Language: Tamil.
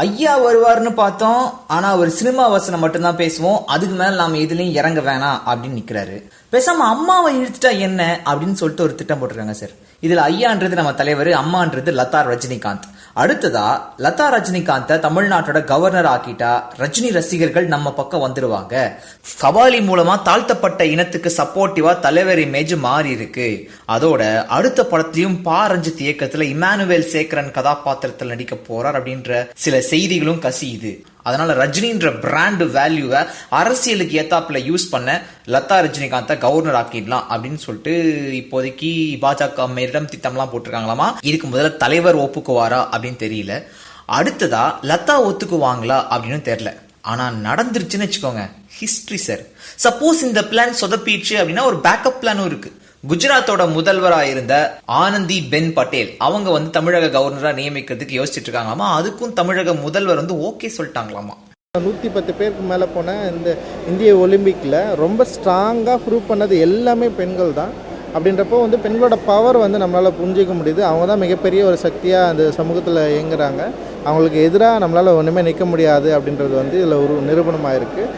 ஐயா வருவார்னு பார்த்தோம். ஆனா அவர் சினிமா வசனம் மட்டும்தான் பேசுவோம். அதுக்கு மேல நாம எதுலயும் இறங்க வேணாம் அப்படின்னு நிக்கிறாரு. பேசாம அம்மாவை இழுத்துட்டா என்ன அப்படின்னு சொல்லிட்டு ஒரு திட்டம் போட்டிருக்காங்க சார். இதுல ஐயான்றது நம்ம தலைவர், அம்மான்றது லதா ரஜினிகாந்த். அடுத்ததா லதா ரஜினிகாந்த தமிழ்நாட்டோட கவர்னர் ஆக்கிட்டா ரஜினி ரசிகர்கள் நம்ம பக்கம் வந்துடுவாங்க. கபாலி மூலமா தாழ்த்தப்பட்ட இனத்துக்கு சப்போர்ட்டிவா தலைவர் இமேஜ் மாறி இருக்கு. அதோட அடுத்த படத்திலையும் பா ரஞ்சித் இயக்கத்துல இமானுவேல் சேகரன் கதாபாத்திரத்தில் நடிக்க போறார் அப்படின்ற சில செய்திகளும் கசியுது. அதனால ரஜினின்ற பிராண்ட் வேல்யூவை அரசியலுக்கு ஏத்தாப்புல யூஸ் பண்ண லதா ரஜினிகாந்த கவர்னர் ஆக்கிடலாம் அப்படின்னு சொல்லிட்டு இப்போதைக்கு பாஜக மேலிடம் திட்டம்லாம் போட்டிருக்காங்களாமா. இதுக்கு முதல்ல தலைவர் ஒப்புக்குவாரா அப்படின்னு தெரியல. அடுத்ததா லதா ஒத்துக்குவாங்களா அப்படின்னு தெரியல. ஆனா நடந்துருச்சுன்னு வச்சுக்கோங்க, ஹிஸ்டரி சார். சப்போஸ் இந்த பிளான் சொதப்பிடுச்சு அப்படின்னா ஒரு பேக்கப் பிளானும் இருக்கு. குஜராத்தோட முதல்வரா இருந்த ஆனந்தி பென் பட்டேல் அவங்க தமிழக கவர்னரா நியமிக்கிறதுக்கு யோசிச்சுட்டு இருக்காங்களாமா. அதுக்கும் தமிழக முதல்வர் ஓகே சொல்லிட்டாங்களாமா. 110 பேருக்கு மேலே போன இந்த இந்திய ஒலிம்பிக்கில் ரொம்ப ஸ்ட்ராங்காக ப்ரூவ் பண்ணது எல்லாமே பெண்கள் தான். அப்படின்றப்போ பெண்களோட பவர் நம்மளால் புரிஞ்சிக்க முடியுது. அவங்க தான் மிகப்பெரிய ஒரு சக்தியாக அந்த சமூகத்தில் இயங்குறாங்க. அவங்களுக்கு எதிராக நம்மளால் ஒன்றுமே நிற்க முடியாது அப்படின்றது இதில் ஒரு நிரூபணமாக இருக்குது.